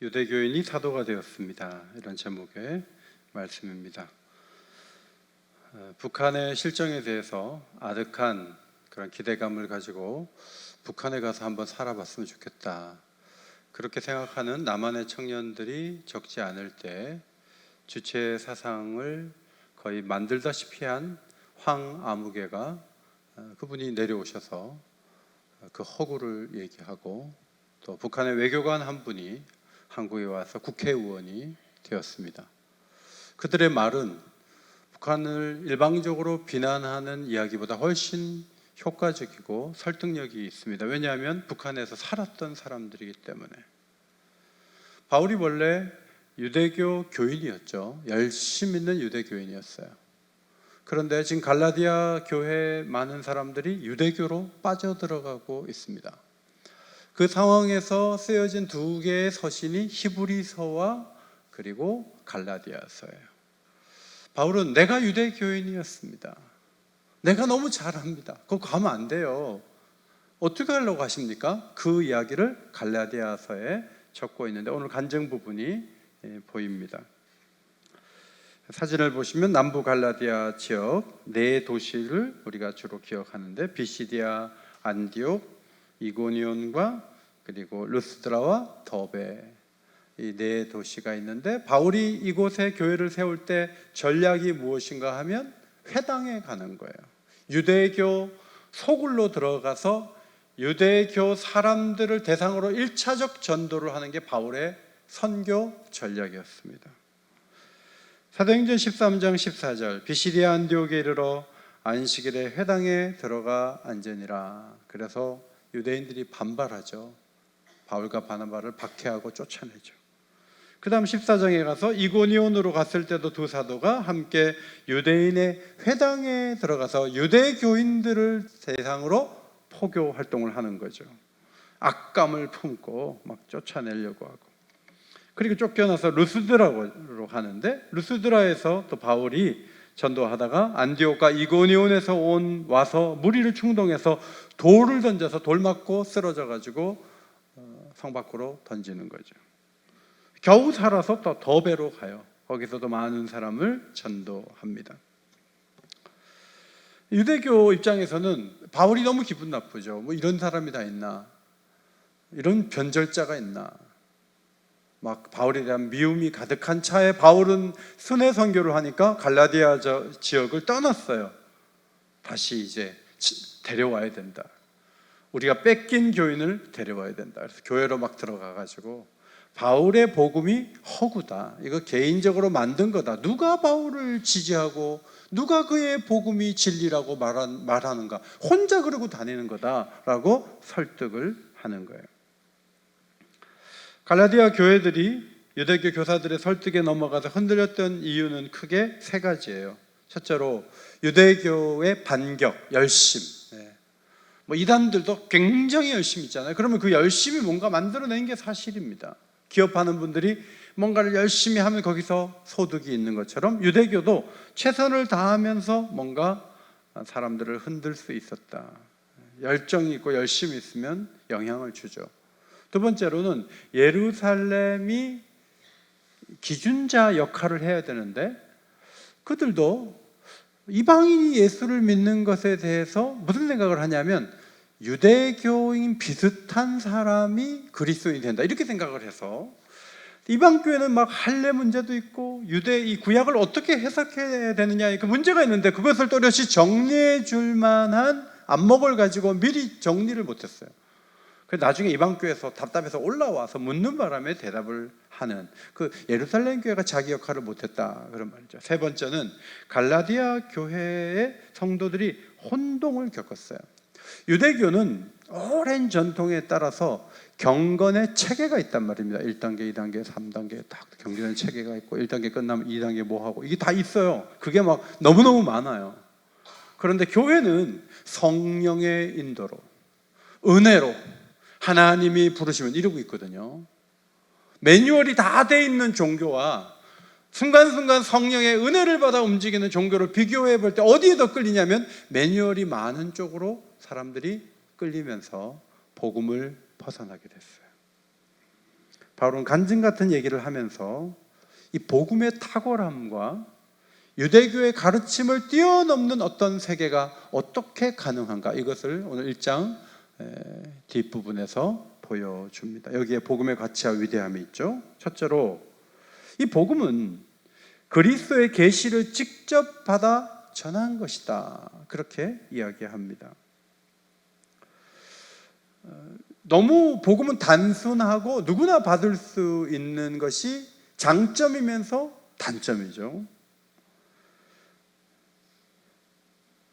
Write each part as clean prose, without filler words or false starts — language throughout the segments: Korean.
유대교인이 사도가 되었습니다. 이런 제목의 말씀입니다. 북한의 실정에 대해서 아득한 그런 기대감을 가지고 북한에 가서 한번 살아봤으면 좋겠다, 그렇게 생각하는 남한의 청년들이 적지 않을 때 주체 사상을 거의 만들다시피 한 황아무개가 그분이 내려오셔서 그 허구를 얘기하고, 또 북한의 외교관 한 분이 한국에 와서 국회의원이 되었습니다. 그들의 말은 북한을 일방적으로 비난하는 이야기보다 훨씬 효과적이고 설득력이 있습니다. 왜냐하면 북한에서 살았던 사람들이기 때문에. 바울이 원래 유대교 교인이었죠. 열심 있는 유대교인이었어요. 그런데 지금 갈라디아 교회의 많은 사람들이 유대교로 빠져들어가고 있습니다. 그 상황에서 쓰여진 두 개의 서신이 히브리서와 그리고 갈라디아서예요. 바울은 내가 유대교인이었습니다. 내가 너무 잘합니다. 그거 가면 안 돼요. 어떻게 하려고 하십니까? 그 이야기를 갈라디아서에 적고 있는데 오늘 간증 부분이 보입니다. 사진을 보시면 남부 갈라디아 지역 네 도시를 우리가 주로 기억하는데, 비시디아, 안디옥, 이고니온과 그리고 루스드라와 더베, 이 네 도시가 있는데, 바울이 이곳에 교회를 세울 때 전략이 무엇인가 하면 회당에 가는 거예요. 유대교 소굴로 들어가서 유대교 사람들을 대상으로 1차적 전도를 하는 게 바울의 선교 전략이었습니다. 사도행전 13장 14절, 비시디아 안디옥에 이르러 안식일에 회당에 들어가 앉으니라. 그래서 유대인들이 반발하죠. 바울과 바나바를 박해하고 쫓아내죠. 그 다음 14장에 가서 이고니온으로 갔을 때도 두 사도가 함께 유대인의 회당에 들어가서 유대교인들을 대상으로 포교 활동을 하는 거죠. 악감을 품고 막 쫓아내려고 하고, 그리고 쫓겨나서 루스드라로 가는데, 루스드라에서 또 바울이 전도하다가 안디옥과 이고니온에서 와서 무리를 충동해서 돌을 던져서 돌 맞고 쓰러져 가지고 성 밖으로 던지는 거죠. 겨우 살아서 또 더베로 가요. 거기서도 많은 사람을 전도합니다. 유대교 입장에서는 바울이 너무 기분 나쁘죠. 뭐 이런 사람이 다 있나, 이런 변절자가 있나, 막 바울에 대한 미움이 가득한 차에 바울은 순회 선교를 하니까 갈라디아 지역을 떠났어요. 다시 이제 데려와야 된다. 우리가 뺏긴 교인을 데려와야 된다. 그래서 교회로 막 들어가가지고 바울의 복음이 허구다, 이거 개인적으로 만든 거다, 누가 바울을 지지하고 누가 그의 복음이 진리라고 말하는가, 혼자 그러고 다니는 거다라고 설득을 하는 거예요. 갈라디아 교회들이 유대교 교사들의 설득에 넘어가서 흔들렸던 이유는 크게 세 가지예요. 첫째로 유대교의 반격, 열심. 뭐 이단들도 굉장히 열심히 있잖아요. 그러면 그 열심히 뭔가 만들어낸 게 사실입니다. 기업하는 분들이 뭔가를 열심히 하면 거기서 소득이 있는 것처럼 유대교도 최선을 다하면서 뭔가 사람들을 흔들 수 있었다. 열정이 있고 열심히 있으면 영향을 주죠. 두 번째로는 예루살렘이 기준자 역할을 해야 되는데, 그들도 이방인이 예수를 믿는 것에 대해서 무슨 생각을 하냐면 유대교인 비슷한 사람이 그리스도인이 된다, 이렇게 생각을 해서 이방 교회는 막 할례 문제도 있고 유대 이 구약을 어떻게 해석해야 되느냐, 그 문제가 있는데 그것을 또렷이 정리해 줄 만한 안목을 가지고 미리 정리를 못했어요. 그래서 나중에 이방 교회에서 답답해서 올라와서 묻는 바람에 대답을 하는, 그 예루살렘 교회가 자기 역할을 못했다, 그런 말이죠. 세 번째는 갈라디아 교회의 성도들이 혼동을 겪었어요. 유대교는 오랜 전통에 따라서 경건의 체계가 있단 말입니다. 1단계, 2단계, 3단계 딱 경건의 체계가 있고, 1단계 끝나면 2단계 뭐 하고, 이게 다 있어요. 그게 막 너무너무 많아요. 그런데 교회는 성령의 인도로, 은혜로 하나님이 부르시면 이러고 있거든요. 매뉴얼이 다 돼 있는 종교와 순간순간 성령의 은혜를 받아 움직이는 종교를 비교해 볼 때 어디에 더 끌리냐면 매뉴얼이 많은 쪽으로 사람들이 끌리면서 복음을 벗어나게 됐어요. 바울은 간증 같은 얘기를 하면서 이 복음의 탁월함과 유대교의 가르침을 뛰어넘는 어떤 세계가 어떻게 가능한가, 이것을 오늘 1장 뒷부분에서 보여줍니다. 여기에 복음의 가치와 위대함이 있죠. 첫째로 이 복음은 그리스도의 계시를 직접 받아 전한 것이다, 그렇게 이야기합니다. 너무 복음은 단순하고 누구나 받을 수 있는 것이 장점이면서 단점이죠.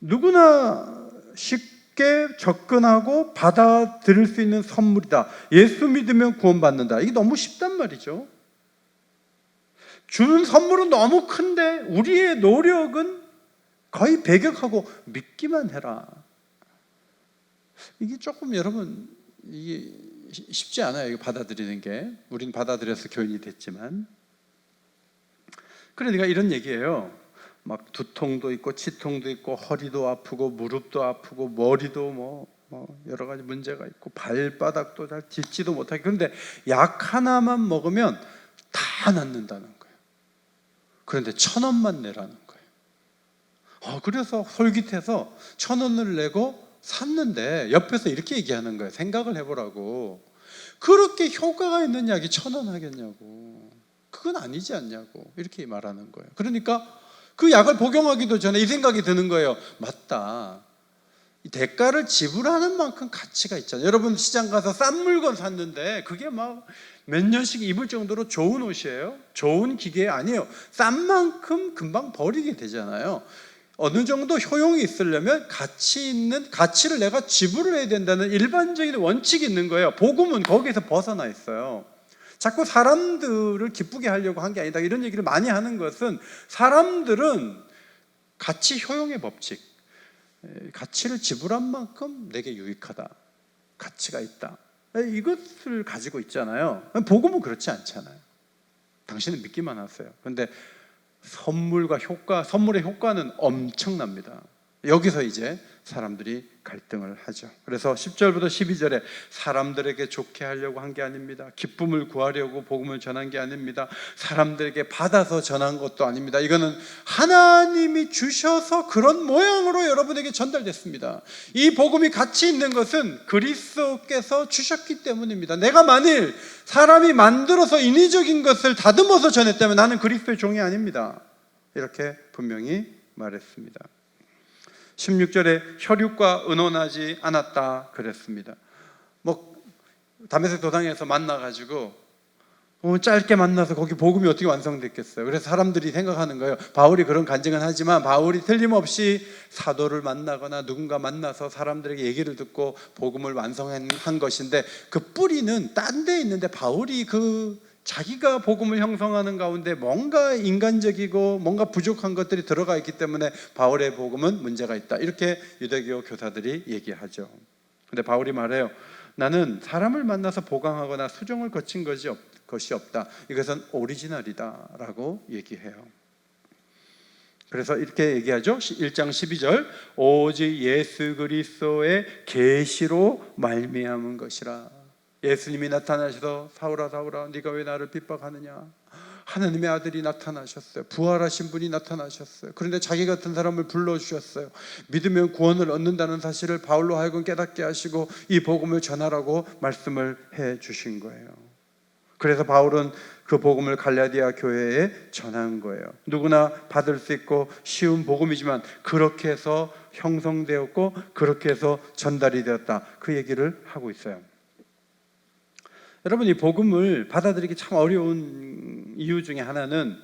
누구나 쉽게 접근하고 받아들일 수 있는 선물이다. 예수 믿으면 구원받는다. 이게 너무 쉽단 말이죠. 주는 선물은 너무 큰데 우리의 노력은 거의 배격하고 믿기만 해라. 이게 조금 여러분 이게 쉽지 않아요. 이거 받아들이는 게. 우린 받아들여서 교인이 됐지만. 그러니까 이런 얘기예요. 막 두통도 있고 치통도 있고 허리도 아프고 무릎도 아프고 머리도 뭐 여러 가지 문제가 있고 발바닥도 잘 딛지도 못하게. 그런데 약 하나만 먹으면 다 낫는다는 거예요. 그런데 1,000원만 내라는 거예요. 그래서 솔깃해서 1,000원을 내고 샀는데 옆에서 이렇게 얘기하는 거예요. 생각을 해보라고. 그렇게 효과가 있는 약이 1,000원 하겠냐고. 그건 아니지 않냐고. 이렇게 말하는 거예요. 그러니까 그 약을 복용하기도 전에 이 생각이 드는 거예요. 맞다. 이 대가를 지불하는 만큼 가치가 있잖아요. 여러분 시장 가서 싼 물건 샀는데 그게 막 몇 년씩 입을 정도로 좋은 옷이에요. 좋은 기계 아니에요. 싼 만큼 금방 버리게 되잖아요. 어느 정도 효용이 있으려면 가치를 내가 지불을 해야 된다는 일반적인 원칙이 있는 거예요. 복음은 거기에서 벗어나 있어요. 자꾸 사람들을 기쁘게 하려고 한 게 아니다, 이런 얘기를 많이 하는 것은 사람들은 가치 효용의 법칙, 가치를 지불한 만큼 내게 유익하다, 가치가 있다, 이것을 가지고 있잖아요. 복음은 그렇지 않잖아요. 당신은 믿기만 하세요. 그런데 선물의 효과는 엄청납니다. 여기서 이제 사람들이 갈등을 하죠. 그래서 10절부터 12절에 사람들에게 좋게 하려고 한 게 아닙니다. 기쁨을 구하려고 복음을 전한 게 아닙니다. 사람들에게 받아서 전한 것도 아닙니다. 이거는 하나님이 주셔서 그런 모양으로 여러분에게 전달됐습니다. 이 복음이 가치 있는 것은 그리스도께서 주셨기 때문입니다. 내가 만일 사람이 만들어서 인위적인 것을 다듬어서 전했다면 나는 그리스도의 종이 아닙니다. 이렇게 분명히 말했습니다. 16절에 혈육과 의논하지 않았다 그랬습니다. 다메섹 도상에서 만나가지고 짧게 만나서 거기 복음이 어떻게 완성됐겠어요. 그래서 사람들이 생각하는 거예요. 바울이 그런 간증은 하지만 바울이 틀림없이 사도를 만나거나 누군가 만나서 사람들에게 얘기를 듣고 복음을 완성한 것인데 그 뿌리는 딴 데 있는데 바울이 자기가 복음을 형성하는 가운데 뭔가 인간적이고 뭔가 부족한 것들이 들어가 있기 때문에 바울의 복음은 문제가 있다, 이렇게 유대교 교사들이 얘기하죠. 그런데 바울이 말해요. 나는 사람을 만나서 보강하거나 수정을 거친 것이 없다. 이것은 오리지널이다 라고 얘기해요. 그래서 이렇게 얘기하죠. 1장 12절 오직 예수 그리스도의 계시로 말미암은 것이라. 예수님이 나타나셔서 사울아 사울아 네가 왜 나를 핍박하느냐. 하나님의 아들이 나타나셨어요. 부활하신 분이 나타나셨어요. 그런데 자기 같은 사람을 불러주셨어요. 믿으면 구원을 얻는다는 사실을 바울로 하여금 깨닫게 하시고 이 복음을 전하라고 말씀을 해 주신 거예요. 그래서 바울은 그 복음을 갈라디아 교회에 전한 거예요. 누구나 받을 수 있고 쉬운 복음이지만 그렇게 해서 형성되었고 그렇게 해서 전달이 되었다, 그 얘기를 하고 있어요. 여러분, 이 복음을 받아들이기 참 어려운 이유 중에 하나는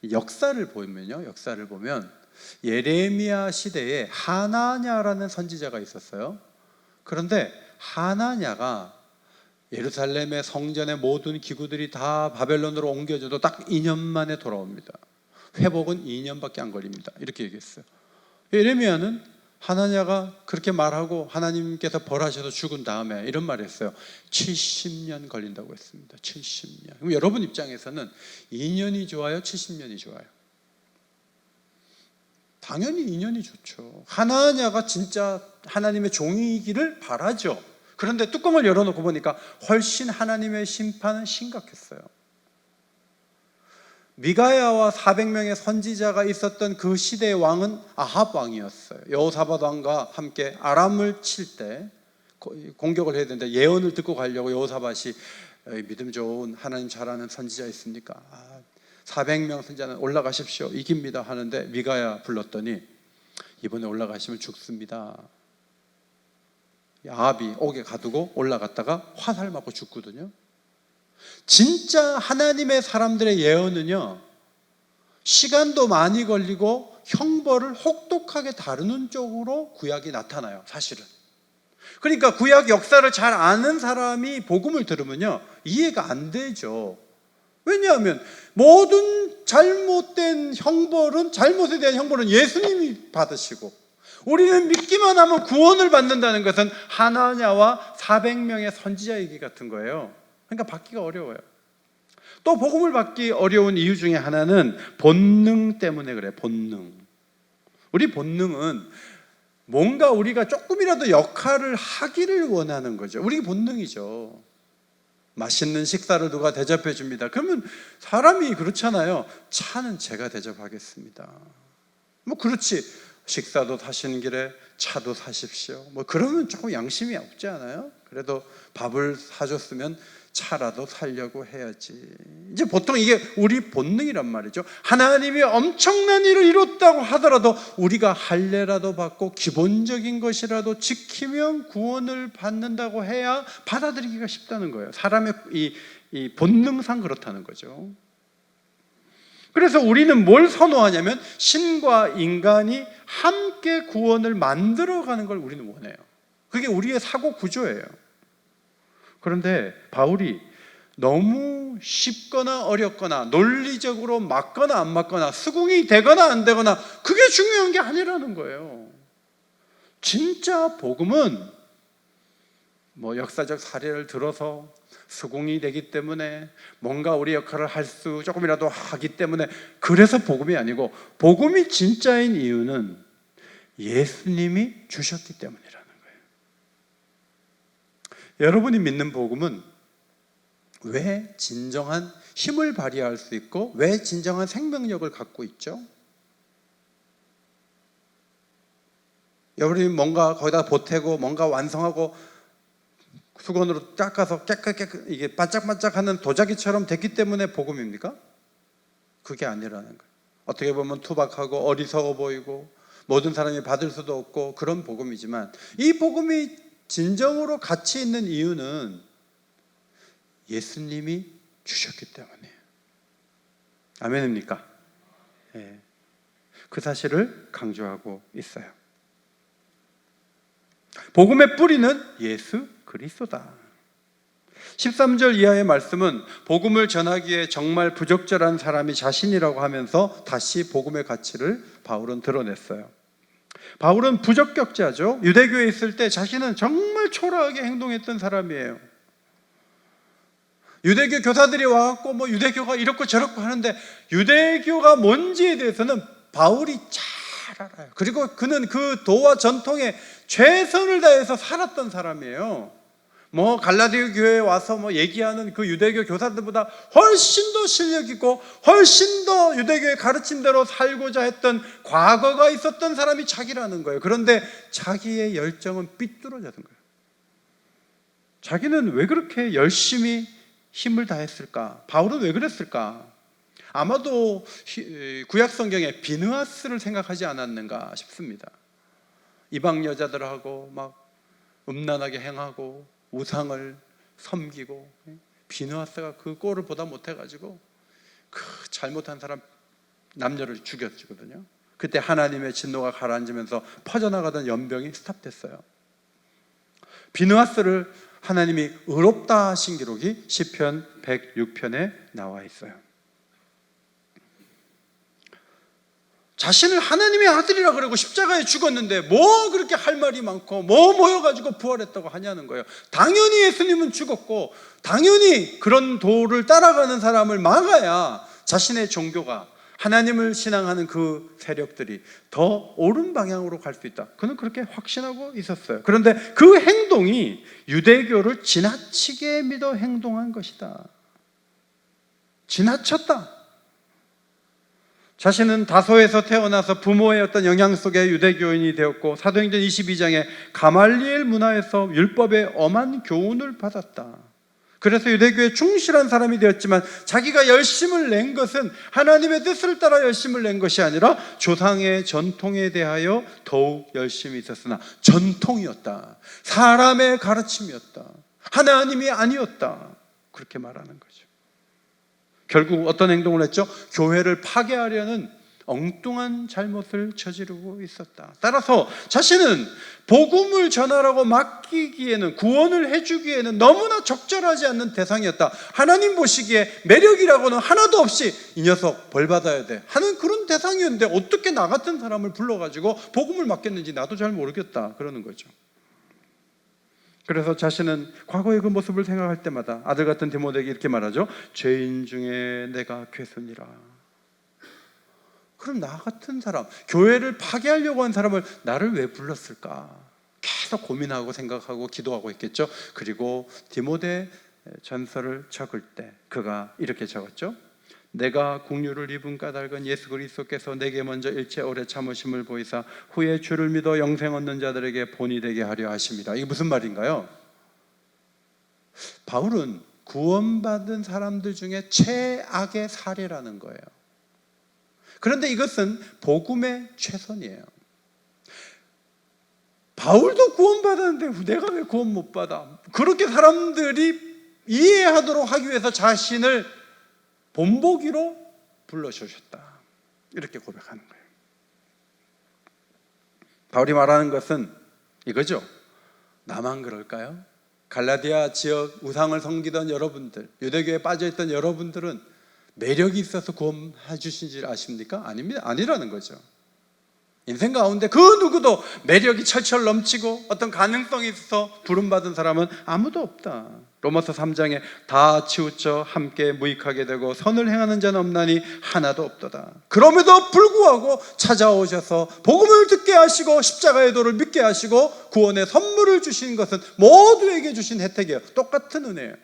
역사를 보면 예레미야 시대에 하나냐라는 선지자가 있었어요. 그런데 하나냐가 예루살렘의 성전의 모든 기구들이 다 바벨론으로 옮겨져도 딱 2년 만에 돌아옵니다. 회복은 2년밖에 안 걸립니다. 이렇게 얘기했어요. 예레미야는 하나냐가 그렇게 말하고 하나님께서 벌하셔서 죽은 다음에 이런 말을 했어요. 70년 걸린다고 했습니다. 70년. 그럼 여러분 입장에서는 2년이 좋아요? 70년이 좋아요? 당연히 2년이 좋죠. 하나냐가 진짜 하나님의 종이기를 바라죠. 그런데 뚜껑을 열어놓고 보니까 훨씬 하나님의 심판은 심각했어요. 미가야와 400명의 선지자가 있었던 그 시대의 왕은 아합 왕이었어요. 여호사밧 왕과 함께 아람을 칠 때 공격을 해야 되는데 예언을 듣고 가려고 여호사밧이 믿음 좋은 하나님 잘 아는 선지자 있습니까? 400명 선지자는 올라가십시오. 이깁니다 하는데 미가야 불렀더니 이번에 올라가시면 죽습니다. 아합이 옥에 가두고 올라갔다가 화살 맞고 죽거든요. 진짜 하나님의 사람들의 예언은요, 시간도 많이 걸리고 형벌을 혹독하게 다루는 쪽으로 구약이 나타나요, 사실은. 그러니까 구약 역사를 잘 아는 사람이 복음을 들으면요, 이해가 안 되죠. 왜냐하면 모든 잘못된 형벌은, 잘못에 대한 형벌은 예수님이 받으시고, 우리는 믿기만 하면 구원을 받는다는 것은 하나냐와 400명의 선지자 얘기 같은 거예요. 그러니까 받기가 어려워요. 또 복음을 받기 어려운 이유 중에 하나는 본능 때문에 그래요. 본능. 우리 본능은 뭔가 우리가 조금이라도 역할을 하기를 원하는 거죠. 우리 본능이죠. 맛있는 식사를 누가 대접해 줍니다. 그러면 사람이 그렇잖아요. 차는 제가 대접하겠습니다. 뭐 그렇지. 식사도 사시는 길에 차도 사십시오. 뭐 그러면 조금 양심이 없지 않아요? 그래도 밥을 사줬으면 차라도 살려고 해야지. 이제 보통 이게 우리 본능이란 말이죠. 하나님이 엄청난 일을 이뤘다고 하더라도 우리가 할례라도 받고 기본적인 것이라도 지키면 구원을 받는다고 해야 받아들이기가 쉽다는 거예요. 사람의 이 본능상 그렇다는 거죠. 그래서 우리는 뭘 선호하냐면 신과 인간이 함께 구원을 만들어가는 걸 우리는 원해요. 그게 우리의 사고 구조예요. 그런데 바울이 너무 쉽거나 어렵거나 논리적으로 맞거나 안 맞거나 수긍이 되거나 안 되거나 그게 중요한 게 아니라는 거예요. 진짜 복음은 뭐 역사적 사례를 들어서 수긍이 되기 때문에 뭔가 우리 역할을 할 수 조금이라도 하기 때문에 그래서 복음이 아니고, 복음이 진짜인 이유는 예수님이 주셨기 때문이라는 거예요. 여러분이 믿는 복음은 왜 진정한 힘을 발휘할 수 있고 왜 진정한 생명력을 갖고 있죠? 여러분이 뭔가 거기다 보태고 뭔가 완성하고 수건으로 닦아서 깨끗 이게 반짝반짝하는 도자기처럼 됐기 때문에 복음입니까? 그게 아니라는 거예요. 어떻게 보면 투박하고 어리석어 보이고 모든 사람이 받을 수도 없고 그런 복음이지만, 이 복음이 진정으로 가치 있는 이유는 예수님이 주셨기 때문이에요. 아멘입니까? 네. 그 사실을 강조하고 있어요. 복음의 뿌리는 예수 그리스도다. 13절 이하의 말씀은 복음을 전하기에 정말 부적절한 사람이 자신이라고 하면서 다시 복음의 가치를 바울은 드러냈어요. 바울은 부적격자죠. 유대교에 있을 때 자신은 정말 초라하게 행동했던 사람이에요. 유대교 교사들이 와갖고 뭐 유대교가 이렇고 저렇고 하는데 유대교가 뭔지에 대해서는 바울이 잘 알아요. 그리고 그는 그 도와 전통에 최선을 다해서 살았던 사람이에요. 뭐 갈라디아 교회에 와서 뭐 얘기하는 그 유대교 교사들보다 훨씬 더 실력 있고 훨씬 더 유대교의 가르침대로 살고자 했던 과거가 있었던 사람이 자기라는 거예요. 그런데 자기의 열정은 삐뚤어졌던 거예요. 자기는 왜 그렇게 열심히 힘을 다했을까? 바울은 왜 그랬을까? 아마도 구약 성경에 비느하스를 생각하지 않았는가 싶습니다. 이방 여자들하고 막 음란하게 행하고 우상을 섬기고, 비느하스가 그 꼴을 보다 못해가지고 그 잘못한 사람 남녀를 죽였거든요. 그때 하나님의 진노가 가라앉으면서 퍼져나가던 연병이 스탑됐어요. 비느하스를 하나님이 의롭다 하신 기록이 시편 106편에 나와 있어요. 자신을 하나님의 아들이라 그러고 십자가에 죽었는데 뭐 그렇게 할 말이 많고 뭐 모여가지고 부활했다고 하냐는 거예요. 당연히 예수님은 죽었고 당연히 그런 도를 따라가는 사람을 막아야 자신의 종교가 하나님을 신앙하는 그 세력들이 더 옳은 방향으로 갈 수 있다. 그는 그렇게 확신하고 있었어요. 그런데 그 행동이 유대교를 지나치게 믿어 행동한 것이다. 지나쳤다. 자신은 다소에서 태어나서 부모의 어떤 영향 속에 유대교인이 되었고 사도행전 22장에 가말리엘 문화에서 율법의 엄한 교훈을 받았다. 그래서 유대교에 충실한 사람이 되었지만 자기가 열심을 낸 것은 하나님의 뜻을 따라 열심을 낸 것이 아니라 조상의 전통에 대하여 더욱 열심히 있었으나 전통이었다. 사람의 가르침이었다. 하나님이 아니었다. 그렇게 말하는 거죠. 결국 어떤 행동을 했죠? 교회를 파괴하려는 엉뚱한 잘못을 저지르고 있었다. 따라서 자신은 복음을 전하라고 맡기기에는, 구원을 해주기에는 너무나 적절하지 않는 대상이었다. 하나님 보시기에 매력이라고는 하나도 없이 이 녀석 벌 받아야 돼 하는 그런 대상이었는데 어떻게 나 같은 사람을 불러가지고 복음을 맡겼는지 나도 잘 모르겠다 그러는 거죠. 그래서 자신은 과거의 그 모습을 생각할 때마다 아들 같은 디모데에게 이렇게 말하죠. 죄인 중에 내가 괴순이라. 그럼 나 같은 사람, 교회를 파괴하려고 한 사람을 나를 왜 불렀을까? 계속 고민하고 생각하고 기도하고 있겠죠. 그리고 디모데 전서를 적을 때 그가 이렇게 적었죠. 내가 국류를 입은 까닭은 예수 그리스도께서 내게 먼저 일체 오래 참으심을 보이사 후에 주를 믿어 영생 얻는 자들에게 본이 되게 하려 하심이라. 이게 무슨 말인가요? 바울은 구원받은 사람들 중에 최악의 사례라는 거예요. 그런데 이것은 복음의 최선이에요. 바울도 구원받았는데 내가 왜 구원 못 받아? 그렇게 사람들이 이해하도록 하기 위해서 자신을 본보기로 불러주셨다. 이렇게 고백하는 거예요. 바울이 말하는 것은 이거죠. 나만 그럴까요? 갈라디아 지역 우상을 섬기던 여러분들, 유대교에 빠져있던 여러분들은 매력이 있어서 구원해 주신 줄 아십니까? 아닙니다. 아니라는 거죠. 인생 가운데 그 누구도 매력이 철철 넘치고 어떤 가능성이 있어서 부름받은 사람은 아무도 없다. 로마서 3장에 다 치우쳐 함께 무익하게 되고 선을 행하는 자는 없나니 하나도 없도다. 그럼에도 불구하고 찾아오셔서 복음을 듣게 하시고 십자가의 도를 믿게 하시고 구원의 선물을 주신 것은 모두에게 주신 혜택이에요. 똑같은 은혜예요.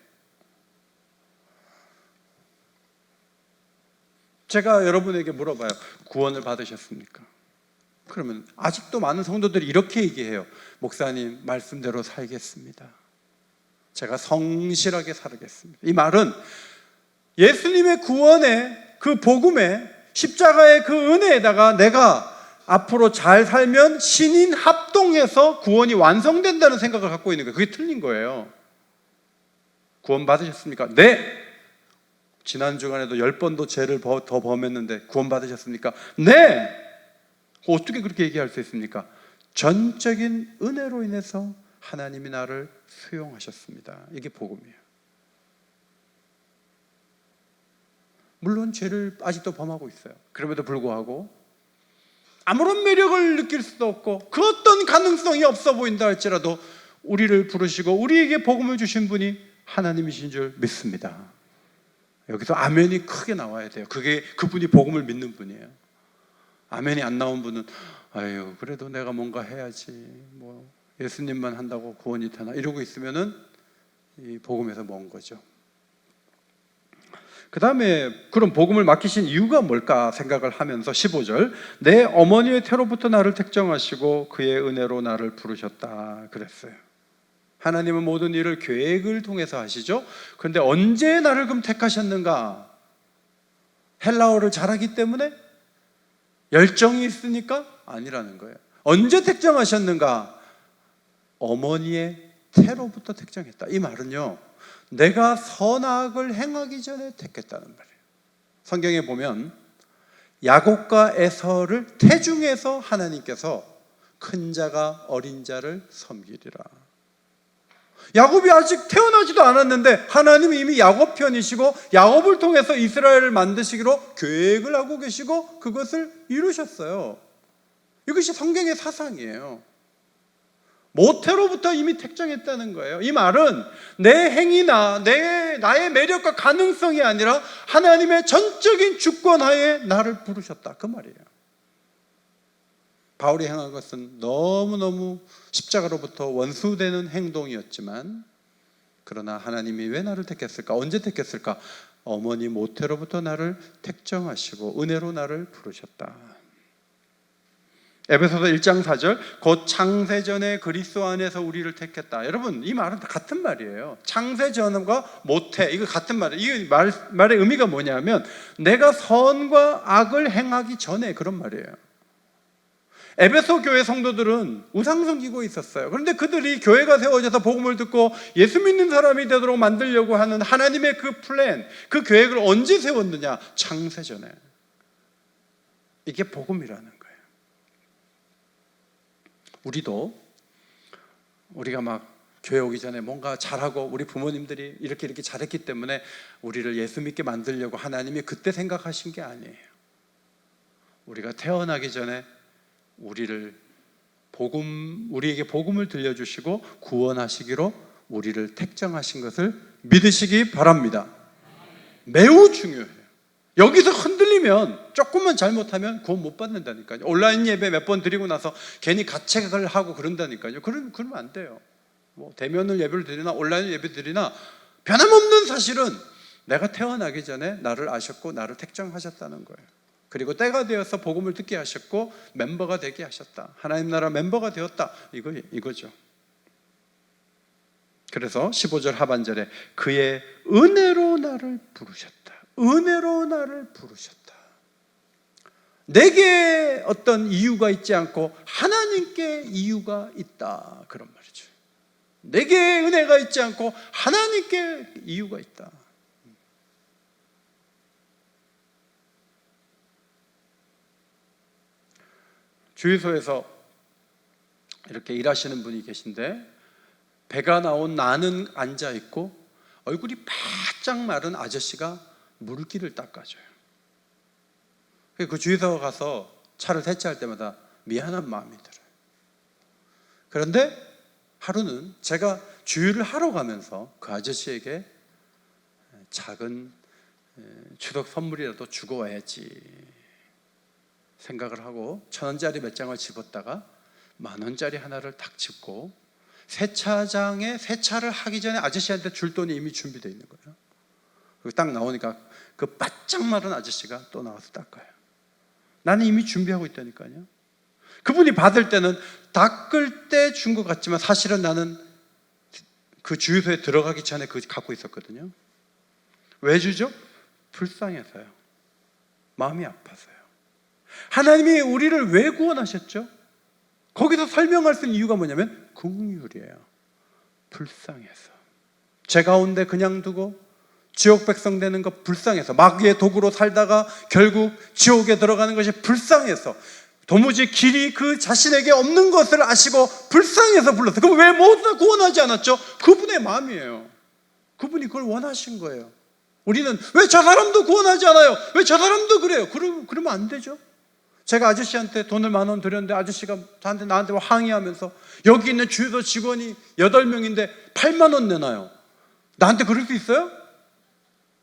제가 여러분에게 물어봐요. 구원을 받으셨습니까? 그러면 아직도 많은 성도들이 이렇게 얘기해요. 목사님 말씀대로 살겠습니다. 제가 성실하게 살겠습니다. 이 말은 예수님의 구원의 그 복음의 십자가의 그 은혜에다가 내가 앞으로 잘 살면 신인 합동해서 구원이 완성된다는 생각을 갖고 있는 거예요. 그게 틀린 거예요. 구원 받으셨습니까? 네. 지난 주간에도 10번도 죄를 더 범했는데 구원 받으셨습니까? 네. 어떻게 그렇게 얘기할 수 있습니까? 전적인 은혜로 인해서 하나님이 나를 수용하셨습니다. 이게 복음이에요. 물론 죄를 아직도 범하고 있어요. 그럼에도 불구하고 아무런 매력을 느낄 수도 없고 그 어떤 가능성이 없어 보인다 할지라도 우리를 부르시고 우리에게 복음을 주신 분이 하나님이신 줄 믿습니다. 여기서 아멘이 크게 나와야 돼요. 그게 그분이 복음을 믿는 분이에요. 아멘이 안 나온 분은 아유 그래도 내가 뭔가 해야지 뭐 예수님만 한다고 구원이 되나 이러고 있으면은 이 복음에서 먼 거죠. 그 다음에 그럼 복음을 맡기신 이유가 뭘까 생각을 하면서 15절 내 어머니의 태로부터 나를 택정하시고 그의 은혜로 나를 부르셨다 그랬어요. 하나님은 모든 일을 계획을 통해서 하시죠. 그런데 언제 나를 그럼 택하셨는가? 헬라어를 잘하기 때문에? 열정이 있으니까? 아니라는 거예요. 언제 택정하셨는가? 어머니의 태로부터 택정했다. 이 말은요, 내가 선악을 행하기 전에 택했다는 말이에요. 성경에 보면 야곱과 에서를 태중해서 하나님께서 큰 자가 어린 자를 섬기리라. 야곱이 아직 태어나지도 않았는데 하나님이 이미 야곱 편이시고 야곱을 통해서 이스라엘을 만드시기로 계획을 하고 계시고 그것을 이루셨어요. 이것이 성경의 사상이에요. 모태로부터 이미 택정했다는 거예요. 이 말은 내 행위나 나의 매력과 가능성이 아니라 하나님의 전적인 주권하에 나를 부르셨다, 그 말이에요. 바울이 행한 것은 너무너무 십자가로부터 원수되는 행동이었지만, 그러나 하나님이 왜 나를 택했을까? 언제 택했을까? 어머니 모태로부터 나를 택정하시고 은혜로 나를 부르셨다. 에베소서 1장 4절, 곧 창세전에 그리스도 안에서 우리를 택했다. 여러분, 이 말은 다 같은 말이에요. 창세전과 모태, 이거 같은 말이에요. 이 말의 의미가 뭐냐면 내가 선과 악을 행하기 전에, 그런 말이에요. 에베소 교회 성도들은 우상 섬기고 있었어요. 그런데 그들이 교회가 세워져서 복음을 듣고 예수 믿는 사람이 되도록 만들려고 하는 하나님의 그 플랜, 그 계획을 언제 세웠느냐? 창세전에. 이게 복음이라는 거예요. 우리가 막 교회 오기 전에 뭔가 잘하고 우리 부모님들이 이렇게 잘했기 때문에 우리를 예수 믿게 만들려고 하나님이 그때 생각하신 게 아니에요. 우리가 태어나기 전에 우리에게 복음을 들려주시고 구원하시기로 우리를 택정하신 것을 믿으시기 바랍니다. 매우 중요해요. 여기서 흔들리면, 조금만 잘못하면 구원 못 받는다니까요. 온라인 예배 몇 번 드리고 나서 괜히 가책을 하고 그런다니까요. 그러면 안 돼요. 뭐 대면을 예배를 드리나 온라인 예배 드리나 변함없는 사실은 내가 태어나기 전에 나를 아셨고 나를 택정하셨다는 거예요. 그리고 때가 되어서 복음을 듣게 하셨고 멤버가 되게 하셨다. 하나님 나라 멤버가 되었다. 이거죠. 그래서 15절 하반절에 그의 은혜로 나를 부르셨다. 은혜로 나를 부르셨다. 내게 어떤 이유가 있지 않고 하나님께 이유가 있다, 그런 말이죠. 내게 은혜가 있지 않고 하나님께 이유가 있다. 주유소에서 이렇게 일하시는 분이 계신데 배가 나온 나는 앉아 있고 얼굴이 바짝 마른 아저씨가 물기를 닦아줘요. 그 주유소 가서 차를 세차할 때마다 미안한 마음이 들어요. 그런데 하루는 제가 주유를 하러 가면서 그 아저씨에게 작은 추석 선물이라도 주고 와야지 생각을 하고 1,000원짜리 몇 장을 집었다가 10,000원짜리 하나를 딱 집고 세차장에 세차를 하기 전에 아저씨한테 줄 돈이 이미 준비되어 있는 거예요. 그리고 딱 나오니까 그 바짝 마른 아저씨가 또 나와서 닦아요. 나는 이미 준비하고 있다니까요. 그분이 받을 때는 닦을 때 준 것 같지만 사실은 나는 그 주유소에 들어가기 전에 그거 갖고 있었거든요. 왜 주죠? 불쌍해서요. 마음이 아파서요. 하나님이 우리를 왜 구원하셨죠? 거기서 설명할 수 있는 이유가 뭐냐면 긍휼이에요. 불쌍해서. 죄 가운데 그냥 두고 지옥 백성 되는 거 불쌍해서, 마귀의 도구로 살다가 결국 지옥에 들어가는 것이 불쌍해서, 도무지 길이 그 자신에게 없는 것을 아시고 불쌍해서 불렀어요. 그럼 왜 모두 구원하지 않았죠? 그분의 마음이에요. 그분이 그걸 원하신 거예요. 우리는 왜 저 사람도 구원하지 않아요? 왜 저 사람도 그래요? 그러면 안 되죠. 제가 아저씨한테 돈을 10,000원 드렸는데 아저씨가 나한테 항의하면서 여기 있는 주유소 직원이 8명인데 80,000원 내놔요. 나한테 그럴 수 있어요?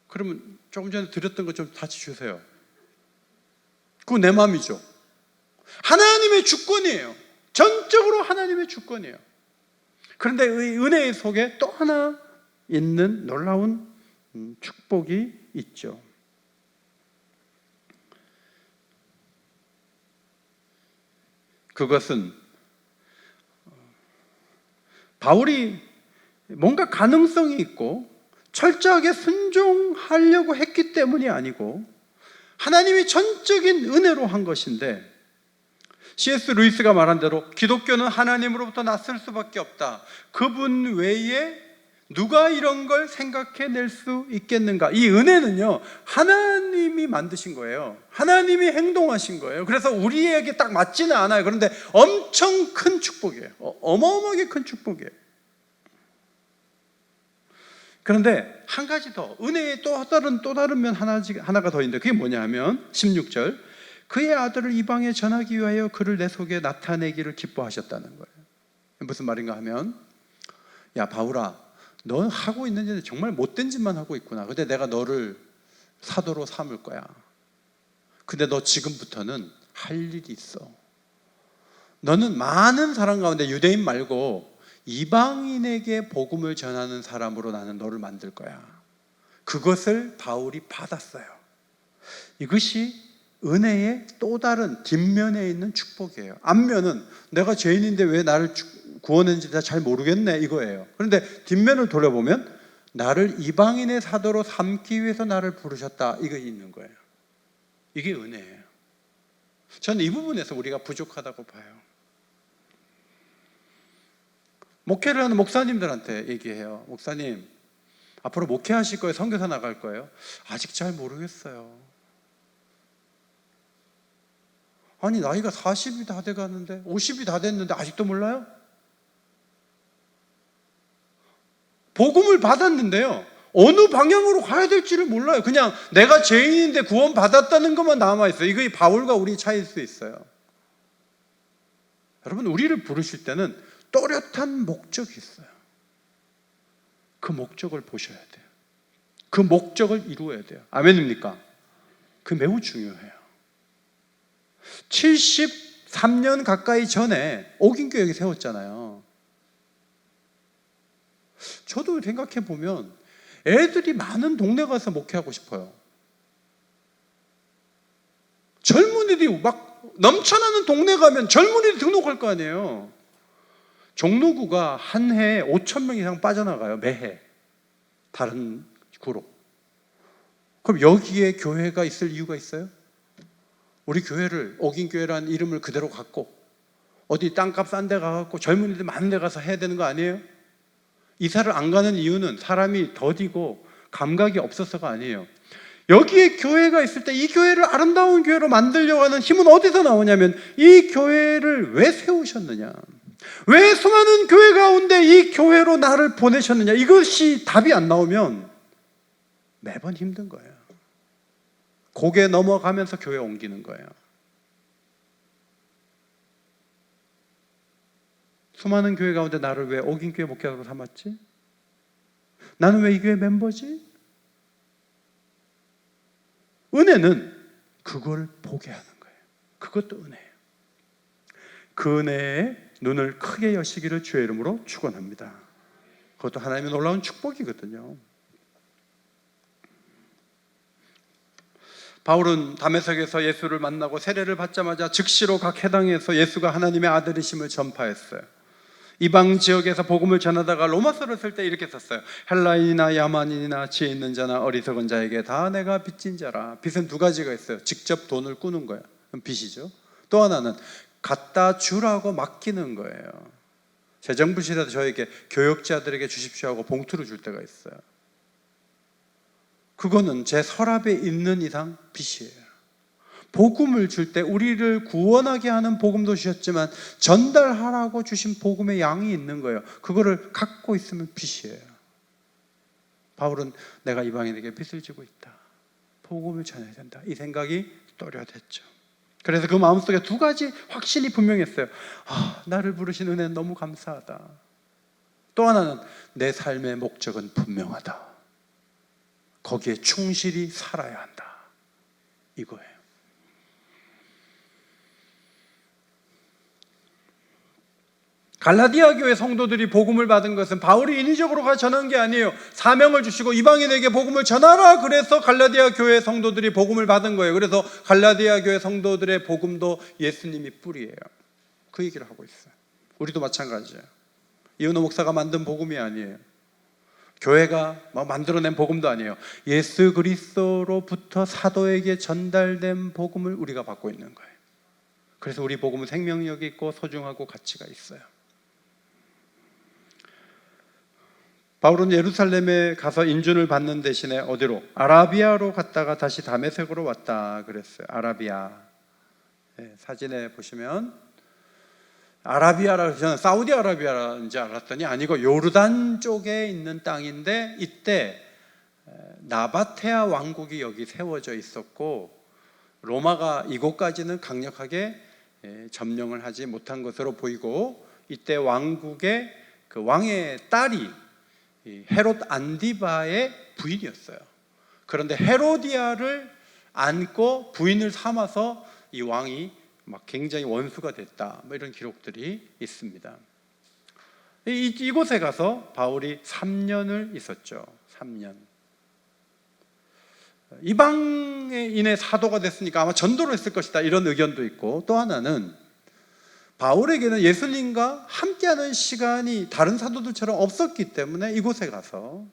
그러면 조금 전에 드렸던 거 좀 다시 주세요. 그거 내 마음이죠. 하나님의 주권이에요. 전적으로 하나님의 주권이에요. 그런데 이 은혜의 속에 또 하나 있는 놀라운 축복이 있죠. 그것은 바울이 뭔가 가능성이 있고 철저하게 순종하려고 했기 때문이 아니고 하나님이 전적인 은혜로 한 것인데, C.S. 루이스가 말한 대로 기독교는 하나님으로부터 낯설 수밖에 없다. 그분 외에 누가 이런 걸 생각해낼 수 있겠는가? 이 은혜는요, 하나님이 만드신 거예요. 하나님이 행동하신 거예요. 그래서 우리에게 딱 맞지는 않아요. 그런데 엄청 큰 축복이에요. 어마어마하게 큰 축복이에요. 그런데 한 가지 더, 은혜의 또 다른 면 하나가 더 있는데 그게 뭐냐 하면 16절, 그의 아들을 이방에 전하기 위하여 그를 내 속에 나타내기를 기뻐하셨다는 거예요. 무슨 말인가 하면, 야 바울아, 넌 하고 있는 일은 정말 못된 짓만 하고 있구나. 근데 내가 너를 사도로 삼을 거야. 근데 너 지금부터는 할 일이 있어. 너는 많은 사람 가운데 유대인 말고 이방인에게 복음을 전하는 사람으로 나는 너를 만들 거야. 그것을 바울이 받았어요. 이것이 은혜의 또 다른 뒷면에 있는 축복이에요. 앞면은 내가 죄인인데 왜 나를 구원했는지 잘 모르겠네 이거예요. 그런데 뒷면을 돌려보면 나를 이방인의 사도로 삼기 위해서 나를 부르셨다, 이거 있는 거예요. 이게 은혜예요. 저는 이 부분에서 우리가 부족하다고 봐요. 목회를 하는 목사님들한테 얘기해요. 목사님, 앞으로 목회하실 거예요? 선교사 나갈 거예요? 아직 잘 모르겠어요. 아니 나이가 40이 다 돼가는데 50이 다 됐는데 아직도 몰라요? 복음을 받았는데요, 어느 방향으로 가야 될지를 몰라요. 그냥 내가 죄인인데 구원 받았다는 것만 남아있어요. 이게 바울과 우리 차이일 수 있어요. 여러분, 우리를 부르실 때는 또렷한 목적이 있어요. 그 목적을 보셔야 돼요. 그 목적을 이루어야 돼요. 아멘입니까? 그 매우 중요해요. 73년 가까이 전에 옥인교회 세웠잖아요. 저도 생각해 보면 애들이 많은 동네 가서 목회하고 싶어요. 젊은이들이 막 넘쳐나는 동네 가면 젊은이들 등록할 거 아니에요. 종로구가 한 해에 5,000명 이상 빠져나가요. 매해. 다른 구로. 그럼 여기에 교회가 있을 이유가 있어요? 우리 교회를 옥인교회라는 이름을 그대로 갖고 어디 땅값 싼 데 가갖고 젊은이들 많은 데 가서 해야 되는 거 아니에요? 이사를 안 가는 이유는 사람이 더디고 감각이 없어서가 아니에요. 여기에 교회가 있을 때 이 교회를 아름다운 교회로 만들려고 하는 힘은 어디서 나오냐면, 이 교회를 왜 세우셨느냐, 왜 수많은 교회 가운데 이 교회로 나를 보내셨느냐, 이것이 답이 안 나오면 매번 힘든 거예요. 고개 넘어가면서 교회 옮기는 거예요. 수많은 교회 가운데 나를 왜 옥인교회 목회자로 삼았지? 나는 왜 이 교회 멤버지? 은혜는 그걸 보게 하는 거예요. 그것도 은혜예요. 그 은혜에 눈을 크게 여시기를 주의 이름으로 축원합니다. 그것도 하나님의 놀라운 축복이거든요. 바울은 다메섹에서 예수를 만나고 세례를 받자마자 즉시로 각 해당에서 예수가 하나님의 아들이심을 전파했어요. 이방 지역에서 복음을 전하다가 로마서를 쓸 때 이렇게 썼어요. 헬라인이나 야만인이나 지혜 있는 자나 어리석은 자에게 다 내가 빚진 자라. 빚은 두 가지가 있어요. 직접 돈을 꾸는 거예요. 빚이죠. 또 하나는 갖다 주라고 맡기는 거예요. 재정부 시대도 저에게 교역자들에게 주십시오 하고 봉투를 줄 때가 있어요. 그거는 제 서랍에 있는 이상 빚이에요. 복음을 줄 때 우리를 구원하게 하는 복음도 주셨지만 전달하라고 주신 복음의 양이 있는 거예요. 그거를 갖고 있으면 빚이에요. 바울은 내가 이방인에게 빚을 지고 있다, 복음을 전해야 된다, 이 생각이 또렷했죠. 그래서 그 마음속에 두 가지 확신이 분명했어요. 나를 부르신 은혜는 너무 감사하다. 또 하나는 내 삶의 목적은 분명하다. 거기에 충실히 살아야 한다. 이거예요. 갈라디아 교회 성도들이 복음을 받은 것은 바울이 인위적으로 가서 전한 게 아니에요. 사명을 주시고 이방인에게 복음을 전하라 그래서 갈라디아 교회 성도들이 복음을 받은 거예요. 그래서 갈라디아 교회 성도들의 복음도 예수님이 뿌리예요. 그 얘기를 하고 있어요. 우리도 마찬가지예요. 이은호 목사가 만든 복음이 아니에요. 교회가 만들어낸 복음도 아니에요. 예수 그리스도로부터 사도에게 전달된 복음을 우리가 받고 있는 거예요. 그래서 우리 복음은 생명력이 있고 소중하고 가치가 있어요. 바울은 예루살렘에 가서 인준을 받는 대신에 어디로? 아라비아로 갔다가 다시 다메섹으로 왔다 그랬어요. 아라비아. 사진에 보시면 아라비아라고, 저는 사우디아라비아인지 알았더니 아니고 요르단 쪽에 있는 땅인데, 이때 나바테아 왕국이 여기 세워져 있었고 로마가 이곳까지는 강력하게 점령을 하지 못한 것으로 보이고, 이때 왕국의 그 왕의 딸이 헤롯 안디바의 부인이었어요. 그런데 헤로디아를 안고 부인을 삼아서 이 왕이 막 굉장히 원수가 됐다, 뭐 이런 기록들이 있습니다. 이곳에 가서 바울이 3년을 있었죠. 3년. 이방인의 사도가 됐으니까 아마 전도를 했을 것이다, 이런 의견도 있고, 또 하나는 바울에게는 예수님과 함께하는 시간이 다른 사도들처럼 없었기 때문에 이곳에 가서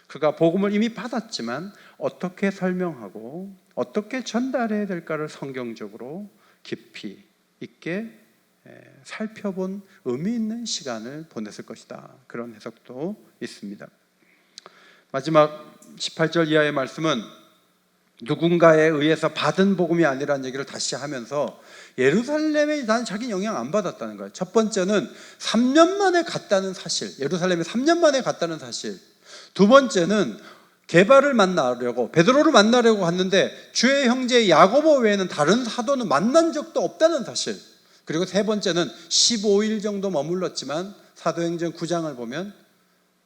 그가 복음을 이미 받았지만 어떻게 설명하고 어떻게 전달해야 될까를 성경적으로 깊이 있게 살펴본 의미 있는 시간을 보냈을 것이다, 그런 해석도 있습니다. 마지막 18절 이하의 말씀은 누군가에 의해서 받은 복음이 아니라는 얘기를 다시 하면서 예루살렘에 난 자기는 영향 안 받았다는 거예요. 첫 번째는 3년 만에 갔다는 사실, 예루살렘에 3년 만에 갔다는 사실. 두 번째는 게바를 만나려고, 베드로를 만나려고 갔는데 주의 형제 야고보 외에는 다른 사도는 만난 적도 없다는 사실. 그리고 세 번째는 15일 정도 머물렀지만 사도행전 9장을 보면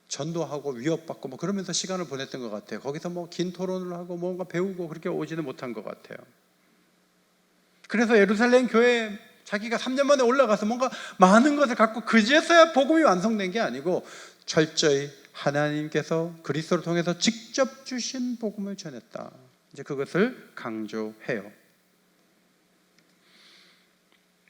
전도하고 위협받고 뭐 그러면서 시간을 보냈던 것 같아요. 거기서 뭐 긴 토론을 하고 뭔가 배우고 그렇게 오지는 못한 것 같아요. 그래서 예루살렘 교회에 자기가 3년 만에 올라가서 뭔가 많은 것을 갖고 그제서야 복음이 완성된 게 아니고 철저히 하나님께서 그리스도를 통해서 직접 주신 복음을 전했다, 이제 그것을 강조해요.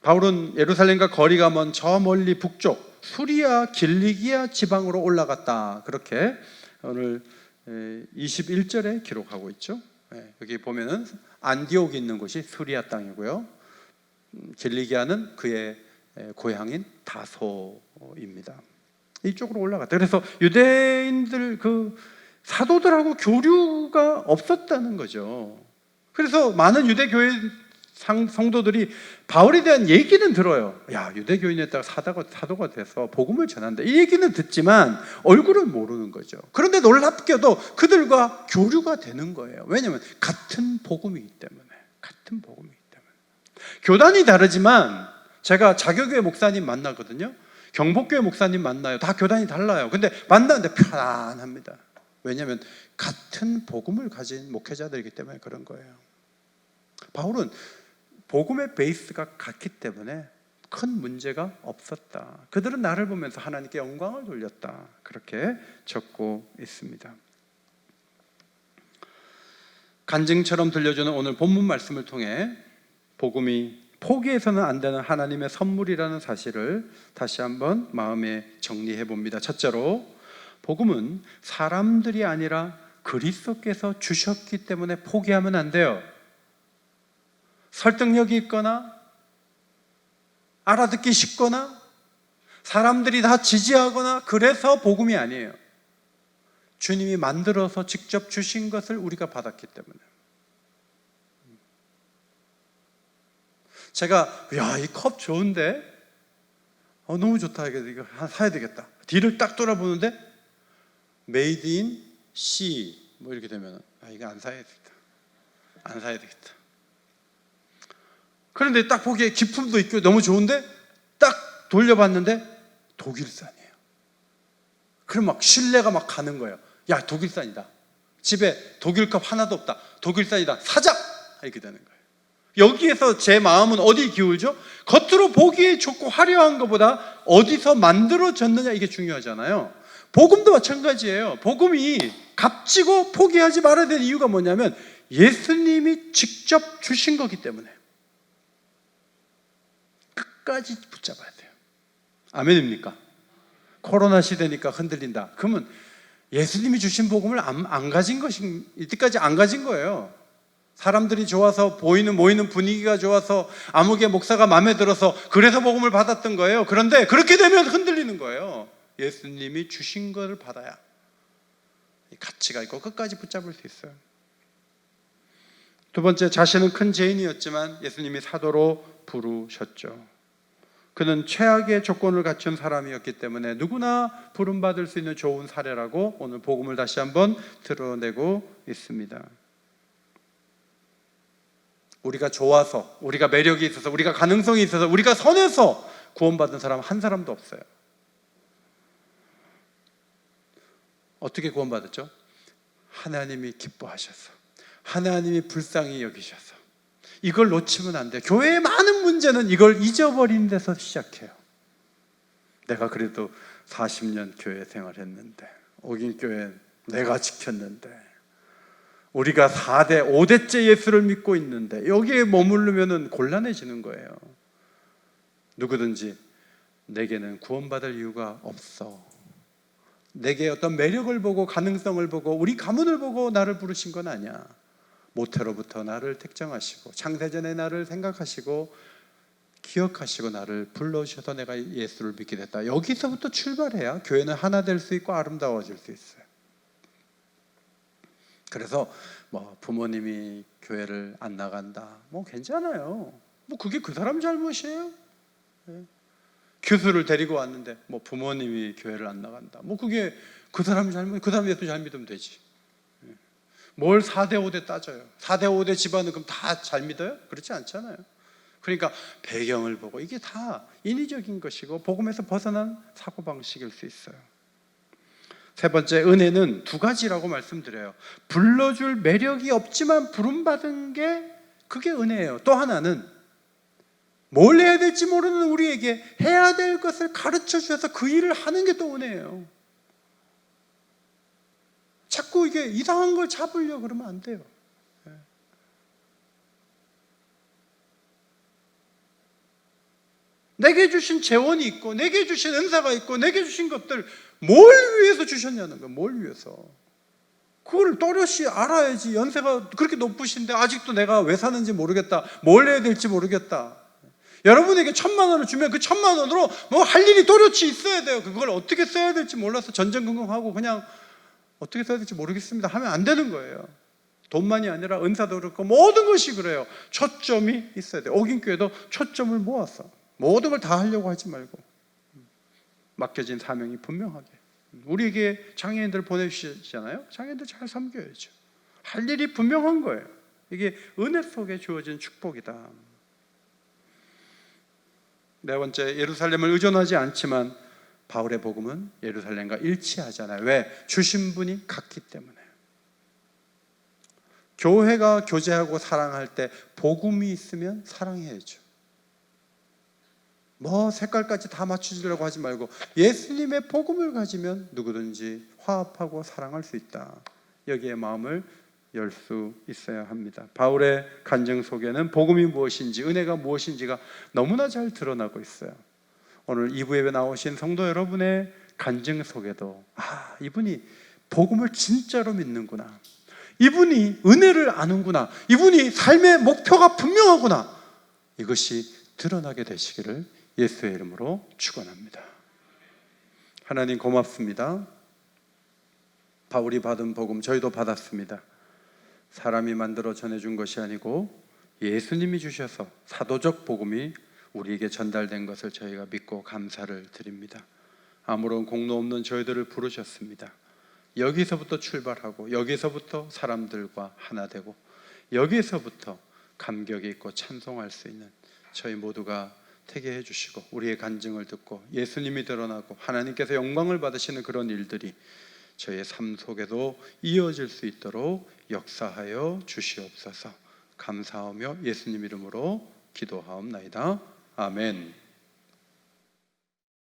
바울은 예루살렘과 거리가 먼 저 멀리 북쪽 수리아 길리기아 지방으로 올라갔다, 그렇게 오늘 21절에 기록하고 있죠. 여기 보면은 안디옥이 있는 곳이 수리아 땅이고요, 길리기아는 그의 고향인 다소입니다. 이쪽으로 올라갔다. 그래서 유대인들 그 사도들하고 교류가 없었다는 거죠. 그래서 많은 유대 교회 성도들이 바울에 대한 얘기는 들어요. 야, 유대 교인에다가 사도가 돼서 복음을 전한다, 이 얘기는 듣지만 얼굴을 모르는 거죠. 그런데 놀랍게도 그들과 교류가 되는 거예요. 왜냐하면 같은 복음이기 때문에. 같은 복음이기 때문에. 교단이 다르지만 제가 자교교회 목사님 만나거든요. 경복교회 목사님 만나요. 다 교단이 달라요. 근데 만나는데 편안합니다. 왜냐하면 같은 복음을 가진 목회자들이기 때문에 그런 거예요. 바울은 복음의 베이스가 같기 때문에 큰 문제가 없었다. 그들은 나를 보면서 하나님께 영광을 돌렸다, 그렇게 적고 있습니다. 간증처럼 들려주는 오늘 본문 말씀을 통해 복음이 포기해서는 안 되는 하나님의 선물이라는 사실을 다시 한번 마음에 정리해 봅니다. 첫째로, 복음은 사람들이 아니라 그리스도께서 주셨기 때문에 포기하면 안 돼요. 설득력이 있거나 알아듣기 쉽거나 사람들이 다 지지하거나 그래서 복음이 아니에요. 주님이 만들어서 직접 주신 것을 우리가 받았기 때문에. 제가 이 컵 좋은데 너무 좋다, 이거 하나 사야 되겠다. 뒤를 딱 돌아보는데 Made in C 뭐 이렇게 되면 이거 안 사야 되겠다, 안 사야 되겠다. 그런데 딱 보기에 기품도 있고 너무 좋은데 딱 돌려봤는데 독일산이에요. 그럼 막 신뢰가 막 가는 거예요. 야, 독일산이다. 집에 독일컵 하나도 없다. 독일산이다. 사자! 이렇게 되는 거예요. 여기에서 제 마음은 어디 기울죠? 겉으로 보기에 좋고 화려한 것보다 어디서 만들어졌느냐, 이게 중요하잖아요. 복음도 마찬가지예요. 복음이 값지고 포기하지 말아야 되는 이유가 뭐냐면 예수님이 직접 주신 거기 때문에 끝까지 붙잡아야 돼요. 아멘입니까? 코로나 시대니까 흔들린다. 그러면 예수님이 주신 복음을 안 가진 것이, 이때까지 안 가진 거예요. 사람들이 좋아서 모이는 분위기가 좋아서 아무개 목사가 마음에 들어서 그래서 복음을 받았던 거예요. 그런데 그렇게 되면 흔들리는 거예요. 예수님이 주신 것을 받아야 가치가 있고 끝까지 붙잡을 수 있어요. 두 번째, 자신은 큰 죄인이었지만 예수님이 사도로 부르셨죠. 그는 최악의 조건을 갖춘 사람이었기 때문에 누구나 부름받을 수 있는 좋은 사례라고 오늘 복음을 다시 한번 드러내고 있습니다. 우리가 좋아서, 우리가 매력이 있어서, 우리가 가능성이 있어서, 우리가 선해서 구원받은 사람 한 사람도 없어요. 어떻게 구원받았죠? 하나님이 기뻐하셔서, 하나님이 불쌍히 여기셔서. 이걸 놓치면 안 돼요. 교회의 많은 문제는 이걸 잊어버리는 데서 시작해요. 내가 그래도 40년 교회 생활했는데, 옥인교회 내가 지켰는데, 우리가 4대, 5대째 예수를 믿고 있는데 여기에 머무르면 곤란해지는 거예요. 누구든지 내게는 구원받을 이유가 없어, 내게 어떤 매력을 보고 가능성을 보고 우리 가문을 보고 나를 부르신 건 아니야. 모태로부터 나를 택정하시고 창세전에 나를 생각하시고 기억하시고 나를 불러주셔서 내가 예수를 믿게 됐다. 여기서부터 출발해야 교회는 하나 될 수 있고 아름다워질 수 있어요. 그래서 뭐 부모님이 교회를 안 나간다, 뭐 괜찮아요. 뭐 그게 그 사람 잘못이에요. 교수를 데리고 왔는데 뭐 부모님이 교회를 안 나간다, 뭐 그게 그 사람 잘못, 그 사람 예수 잘 믿으면 되지. 뭘 4대 5대 따져요. 4대 5대 집안은 그럼 다 잘 믿어요? 그렇지 않잖아요. 그러니까 배경을 보고, 이게 다 인위적인 것이고 복음에서 벗어난 사고방식일 수 있어요. 세 번째, 은혜는 두 가지라고 말씀드려요. 불러줄 매력이 없지만 부름받은 게 그게 은혜예요. 또 하나는 뭘 해야 될지 모르는 우리에게 해야 될 것을 가르쳐 주셔서 그 일을 하는 게 또 은혜예요. 자꾸 이게 이상한 걸 잡으려고 그러면 안 돼요. 내게 주신 재원이 있고 내게 주신 은사가 있고 내게 주신 것들 뭘 위해서 주셨냐는 거예요. 뭘 위해서. 그걸 또렷이 알아야지. 연세가 그렇게 높으신데 아직도 내가 왜 사는지 모르겠다, 뭘 해야 될지 모르겠다. 여러분에게 1,000만 원을 주면 그 1,000만 원으로 뭐 할 일이 또렷이 있어야 돼요. 그걸 어떻게 써야 될지 몰라서 전전긍긍하고 그냥 어떻게 써야 될지 모르겠습니다 하면 안 되는 거예요. 돈만이 아니라 은사도 그렇고 모든 것이 그래요. 초점이 있어야 돼요. 옥인교회도 초점을 모아서 모든 걸 다 하려고 하지 말고 맡겨진 사명이 분명하게. 우리에게 장애인들 보내주시잖아요. 장애인들 잘 섬겨야죠. 할 일이 분명한 거예요. 이게 은혜 속에 주어진 축복이다. 네 번째, 예루살렘을 의존하지 않지만 바울의 복음은 예루살렘과 일치하잖아요. 왜? 주신 분이 같기 때문에. 교회가 교제하고 사랑할 때 복음이 있으면 사랑해야죠. 뭐 색깔까지 다 맞추려고 하지 말고 예수님의 복음을 가지면 누구든지 화합하고 사랑할 수 있다. 여기에 마음을 열 수 있어야 합니다. 바울의 간증 속에는 복음이 무엇인지, 은혜가 무엇인지가 너무나 잘 드러나고 있어요. 오늘 2부 예배 나오신 성도 여러분의 간증 속에도 이분이 복음을 진짜로 믿는구나, 이분이 은혜를 아는구나, 이분이 삶의 목표가 분명하구나, 이것이 드러나게 되시기를 예수의 이름으로 축원합니다. 하나님 고맙습니다. 바울이 받은 복음 저희도 받았습니다. 사람이 만들어 전해준 것이 아니고 예수님이 주셔서 사도적 복음이 우리에게 전달된 것을 저희가 믿고 감사를 드립니다. 아무런 공로 없는 저희들을 부르셨습니다. 여기서부터 출발하고 여기서부터 사람들과 하나 되고 여기서부터 감격 있고 찬송할 수 있는 저희 모두가 되게 해주시고 우리의 간증을 듣고 예수님이 드러나고 하나님께서 영광을 받으시는 그런 일들이 저희의 삶 속에도 이어질 수 있도록 역사하여 주시옵소서. 감사하며 예수님 이름으로 기도하옵나이다. 아멘.